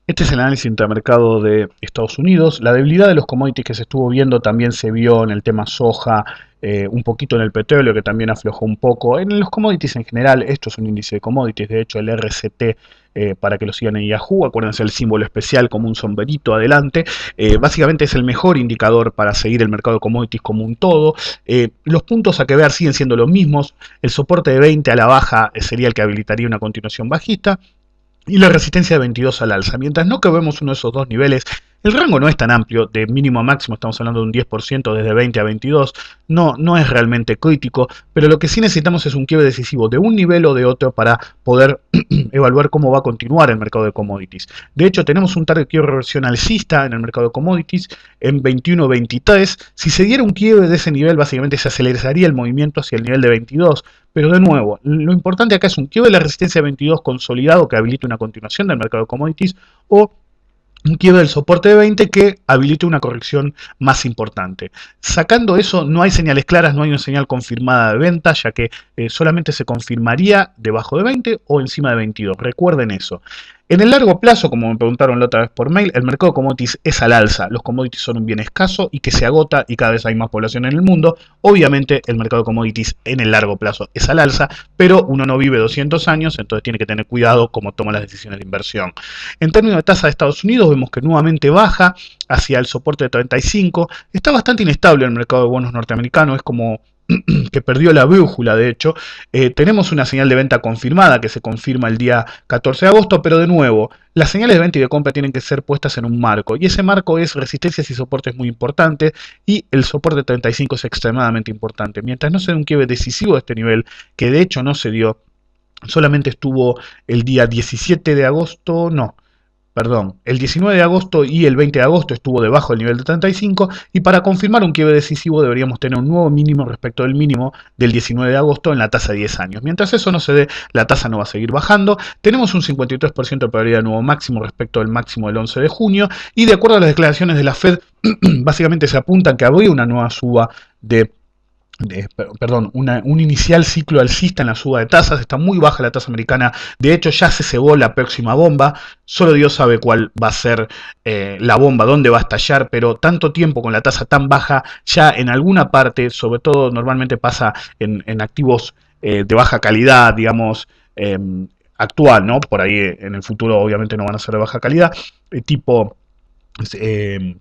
Este es el análisis intermercado de Estados Unidos. La debilidad de los commodities que se estuvo viendo también se vio en el tema soja, un poquito en el petróleo que también aflojó un poco. En los commodities en general, esto es un índice de commodities, de hecho el RCT, para que lo sigan en Yahoo, acuérdense el símbolo especial como un sombrerito adelante, básicamente es el mejor indicador para seguir el mercado de commodities como un todo. Los puntos a que ver siguen siendo los mismos, el soporte de 20 a la baja sería el que habilitaría una continuación bajista, y la resistencia de 22 al alza. Mientras no que vemos uno de esos dos niveles, el rango no es tan amplio, de mínimo a máximo estamos hablando de un 10% desde 20 a 22, no es realmente crítico, pero lo que sí necesitamos es un quiebre decisivo de un nivel o de otro para poder evaluar cómo va a continuar el mercado de commodities. De hecho, tenemos un target quiebre reversión alcista en el mercado de commodities en 21.23. Si se diera un quiebre de ese nivel, básicamente se aceleraría el movimiento hacia el nivel de 22. Pero de nuevo, lo importante acá es un quiebre de la resistencia de 22 consolidado que habilite una continuación del mercado de commodities o un quiebre del soporte de 20 que habilite una corrección más importante. Sacando eso, no hay señales claras, no hay una señal confirmada de venta, ya que solamente se confirmaría debajo de 20 o encima de 22. Recuerden eso. En el largo plazo, como me preguntaron la otra vez por mail, el mercado de commodities es al alza. Los commodities son un bien escaso y que se agota y cada vez hay más población en el mundo. Obviamente el mercado de commodities en el largo plazo es al alza, pero uno no vive 200 años, entonces tiene que tener cuidado cómo toma las decisiones de inversión. En términos de tasa de Estados Unidos, vemos que nuevamente baja hacia el soporte de 35. Está bastante inestable el mercado de bonos norteamericano, es como que perdió la brújula, de hecho. Tenemos una señal de venta confirmada que se confirma el día 14 de agosto, pero de nuevo, las señales de venta y de compra tienen que ser puestas en un marco, y ese marco es resistencias y soportes muy importantes, y el soporte 35 es extremadamente importante. Mientras no se dé un quiebre decisivo de este nivel, que de hecho no se dio, solamente estuvo el día 17 de agosto, no, perdón, el 19 de agosto y el 20 de agosto estuvo debajo del nivel de 35 y para confirmar un quiebre decisivo deberíamos tener un nuevo mínimo respecto del mínimo del 19 de agosto en la tasa de 10 años. Mientras eso no se dé, la tasa no va a seguir bajando. Tenemos un 53% de probabilidad de nuevo máximo respecto del máximo del 11 de junio y de acuerdo a las declaraciones de la Fed, básicamente se apunta que habría una nueva suba un inicial ciclo alcista en la suba de tasas. Está muy baja la tasa americana, de hecho ya se cebó la próxima bomba, solo Dios sabe cuál va a ser la bomba, dónde va a estallar, pero tanto tiempo con la tasa tan baja, ya en alguna parte, sobre todo normalmente pasa en activos de baja calidad, digamos, actual, ¿no? Por ahí en el futuro obviamente no van a ser de baja calidad, tipo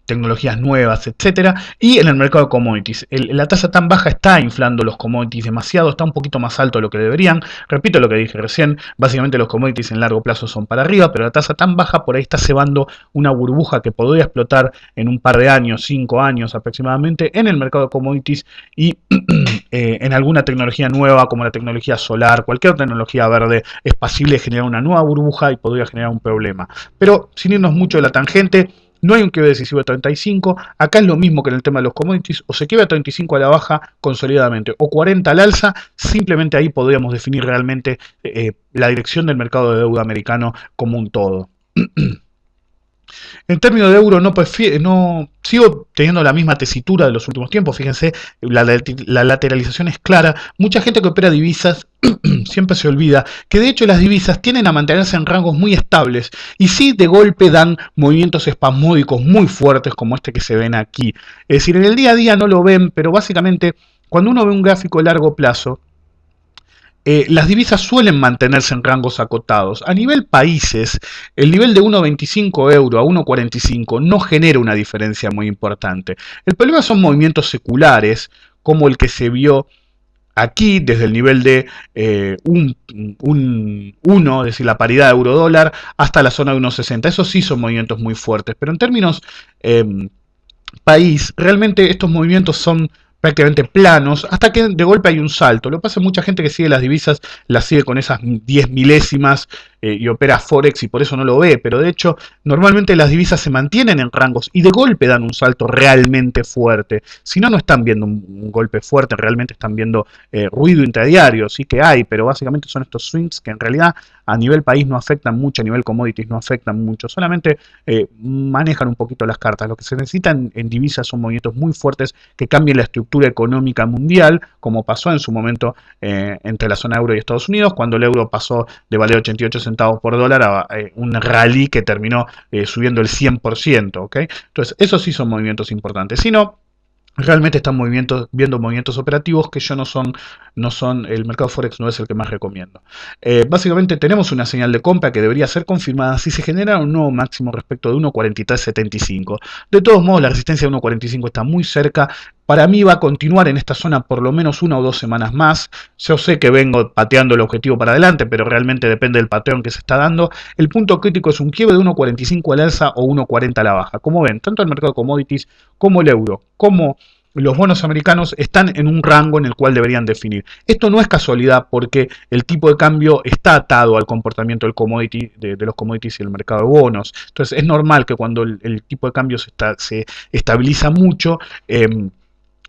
tecnologías nuevas, etcétera, y en el mercado de commodities. La tasa tan baja está inflando los commodities demasiado, está un poquito más alto de lo que deberían. Repito lo que dije recién, básicamente los commodities en largo plazo son para arriba, pero la tasa tan baja por ahí está cebando una burbuja que podría explotar en un par de años, 5 años aproximadamente, en el mercado de commodities y en alguna tecnología nueva como la tecnología solar, cualquier tecnología verde es posible generar una nueva burbuja y podría generar un problema. Pero sin irnos mucho de la tangente, no hay un quiebre decisivo de 35, acá es lo mismo que en el tema de los commodities, o se quiebra 35 a la baja consolidadamente, o 40 al alza, simplemente ahí podríamos definir realmente la dirección del mercado de deuda americano como un todo. En términos de euro, no sigo teniendo la misma tesitura de los últimos tiempos. Fíjense, la lateralización es clara. Mucha gente que opera divisas siempre se olvida que de hecho las divisas tienden a mantenerse en rangos muy estables y sí de golpe dan movimientos espasmódicos muy fuertes como este que se ven aquí. Es decir, en el día a día no lo ven, pero básicamente cuando uno ve un gráfico de largo plazo, las divisas suelen mantenerse en rangos acotados. A nivel países, el nivel de 1,25 euro a 1,45 no genera una diferencia muy importante. El problema son movimientos seculares, como el que se vio aquí desde el nivel de 1, es decir, la paridad de euro-dólar, hasta la zona de 1,60. Esos sí son movimientos muy fuertes, pero en términos país, realmente estos movimientos son prácticamente planos, hasta que de golpe hay un salto. Lo que pasa es que mucha gente que sigue las divisas, las sigue con esas 10 milésimas y opera Forex y por eso no lo ve, pero de hecho normalmente las divisas se mantienen en rangos y de golpe dan un salto realmente fuerte. Si no, no están viendo un golpe fuerte, realmente están viendo ruido intradiario, sí que hay, pero básicamente son estos swings que en realidad a nivel país no afectan mucho, a nivel commodities no afectan mucho, solamente manejan un poquito las cartas. Lo que se necesita en divisas son movimientos muy fuertes que cambien la estructura económica mundial, como pasó en su momento entre la zona euro y Estados Unidos, cuando el euro pasó de valer 88 centavos centavos por dólar a un rally que terminó subiendo el 100%, ¿ok? Entonces, esos sí son movimientos importantes. Si no, realmente están viendo movimientos operativos que yo el mercado Forex no es el que más recomiendo. Básicamente tenemos una señal de compra que debería ser confirmada si se genera un nuevo máximo respecto de 1.4375. De todos modos, la resistencia de 1.45 está muy cerca. Para mí va a continuar en esta zona por lo menos 1 o 2 semanas más. Yo sé que vengo pateando el objetivo para adelante, pero realmente depende del patrón que se está dando. El punto crítico es un quiebre de 1.45 al alza o 1.40 a la baja. Como ven, tanto el mercado de commodities como el euro, como los bonos americanos están en un rango en el cual deberían definir. Esto no es casualidad porque el tipo de cambio está atado al comportamiento del commodity, de los commodities y el mercado de bonos. Entonces es normal que cuando el tipo de cambio se estabiliza mucho,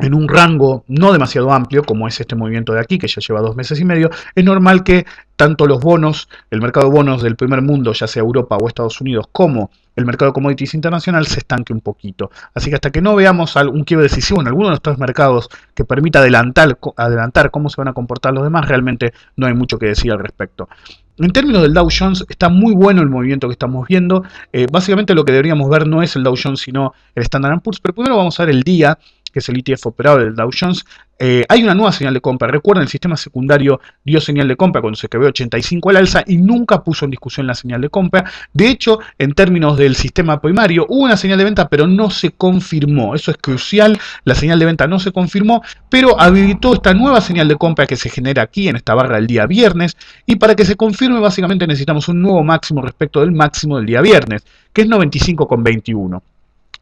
en un rango no demasiado amplio, como es este movimiento de aquí, que ya lleva 2 meses y medio, es normal que tanto los bonos, el mercado de bonos del primer mundo, ya sea Europa o Estados Unidos, como el mercado de commodities internacional, se estanque un poquito. Así que hasta que no veamos un quiebre decisivo en alguno de nuestros mercados que permita adelantar cómo se van a comportar los demás, realmente no hay mucho que decir al respecto. En términos del Dow Jones, está muy bueno el movimiento que estamos viendo. Básicamente lo que deberíamos ver no es el Dow Jones, sino el Standard & Poor's, pero primero vamos a ver el día, que es el ETF operable del Dow Jones. Hay una nueva señal de compra. Recuerden, el sistema secundario dio señal de compra cuando se quebró 85 al alza y nunca puso en discusión la señal de compra. De hecho, en términos del sistema primario, hubo una señal de venta, pero no se confirmó. Eso es crucial. La señal de venta no se confirmó, pero habilitó esta nueva señal de compra que se genera aquí en esta barra el día viernes. Y para que se confirme, básicamente necesitamos un nuevo máximo respecto del máximo del día viernes, que es 95,21.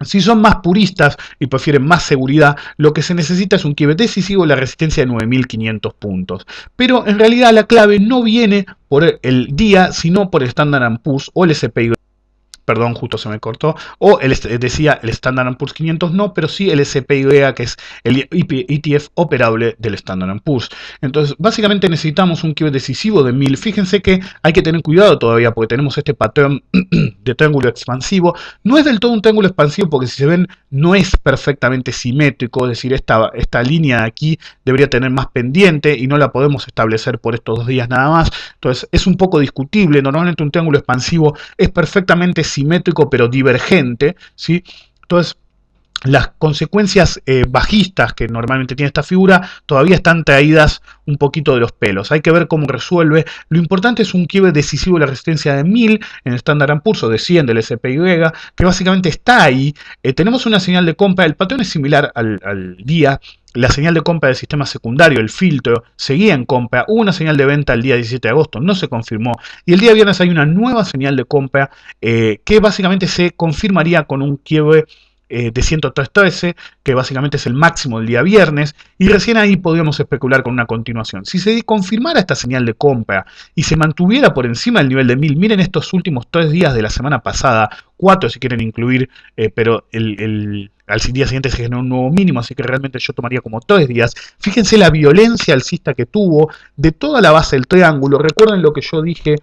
Si son más puristas y prefieren más seguridad, lo que se necesita es un quiebre decisivo en la resistencia de 9.500 puntos. Pero en realidad la clave no viene por el día, sino por el Standard & Poor's o el SPY. Perdón, justo se me cortó, o decía el Standard & Poor's 500 no, pero sí el SPY, que es el ETF operable del Standard & Poor's. Entonces, básicamente necesitamos un quiebre decisivo de 1000. Fíjense que hay que tener cuidado todavía porque tenemos este patrón de triángulo expansivo. No es del todo un triángulo expansivo porque si se ven no es perfectamente simétrico, es decir, esta línea de aquí debería tener más pendiente y no la podemos establecer por estos 2 días nada más. Entonces, es un poco discutible. Normalmente un triángulo expansivo es perfectamente simétrico pero divergente, ¿sí? Entonces las consecuencias bajistas que normalmente tiene esta figura todavía están traídas un poquito de los pelos. Hay que ver cómo resuelve. Lo importante es un quiebre decisivo de la resistencia de 1000 en el Standard & Poor's o de 100 del SPY, que básicamente está ahí. Tenemos una señal de compra. El patrón es similar al día. La señal de compra del sistema secundario, el filtro, seguía en compra. Hubo una señal de venta el día 17 de agosto, no se confirmó. Y el día viernes hay una nueva señal de compra que básicamente se confirmaría con un quiebre de 103.13, que básicamente es el máximo del día viernes, y recién ahí podríamos especular con una continuación. Si se confirmara esta señal de compra y se mantuviera por encima del nivel de 1000, miren estos últimos 3 días de la semana pasada, 4 si quieren incluir, pero al día siguiente se generó un nuevo mínimo, así que realmente yo tomaría como 3 días. Fíjense la violencia alcista que tuvo de toda la base del triángulo. Recuerden lo que yo dije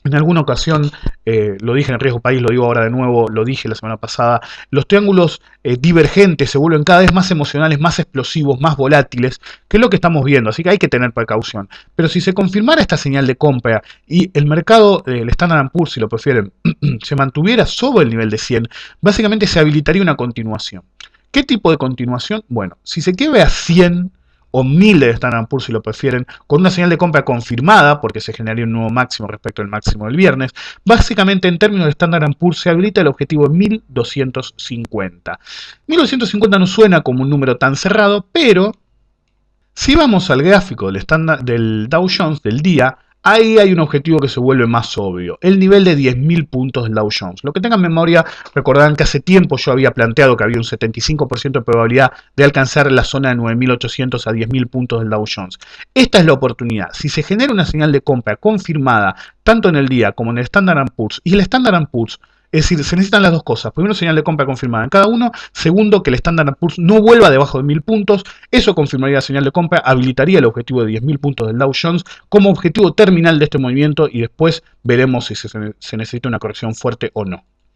en alguna ocasión, lo dije en Riesgo País, lo digo ahora de nuevo, lo dije la semana pasada, los triángulos divergentes se vuelven cada vez más emocionales, más explosivos, más volátiles, que es lo que estamos viendo, así que hay que tener precaución. Pero si se confirmara esta señal de compra y el mercado, el Standard & Poor's, si lo prefieren, se mantuviera sobre el nivel de 100, básicamente se habilitaría una continuación. ¿Qué tipo de continuación? Bueno, si se queda a 100 o 1000 de Standard & Poor's si lo prefieren, con una señal de compra confirmada, porque se generaría un nuevo máximo respecto al máximo del viernes, básicamente en términos de Standard & Poor's se habilita el objetivo de 1250. 1250 no suena como un número tan cerrado, pero si vamos al gráfico del Dow Jones del día, ahí hay un objetivo que se vuelve más obvio, el nivel de 10.000 puntos del Dow Jones. Lo que tengan memoria, recordarán que hace tiempo yo había planteado que había un 75% de probabilidad de alcanzar la zona de 9.800 a 10.000 puntos del Dow Jones. Esta es la oportunidad. Si se genera una señal de compra confirmada, tanto en el día como en el Standard & Poor's, y el Standard & Poor's, es decir, se necesitan las dos cosas. Primero, señal de compra confirmada en cada uno. Segundo, que el Standard & Poor's no vuelva debajo de 1000 puntos. Eso confirmaría la señal de compra, habilitaría el objetivo de 10.000 puntos del Dow Jones como objetivo terminal de este movimiento y después veremos si se necesita una corrección fuerte o no.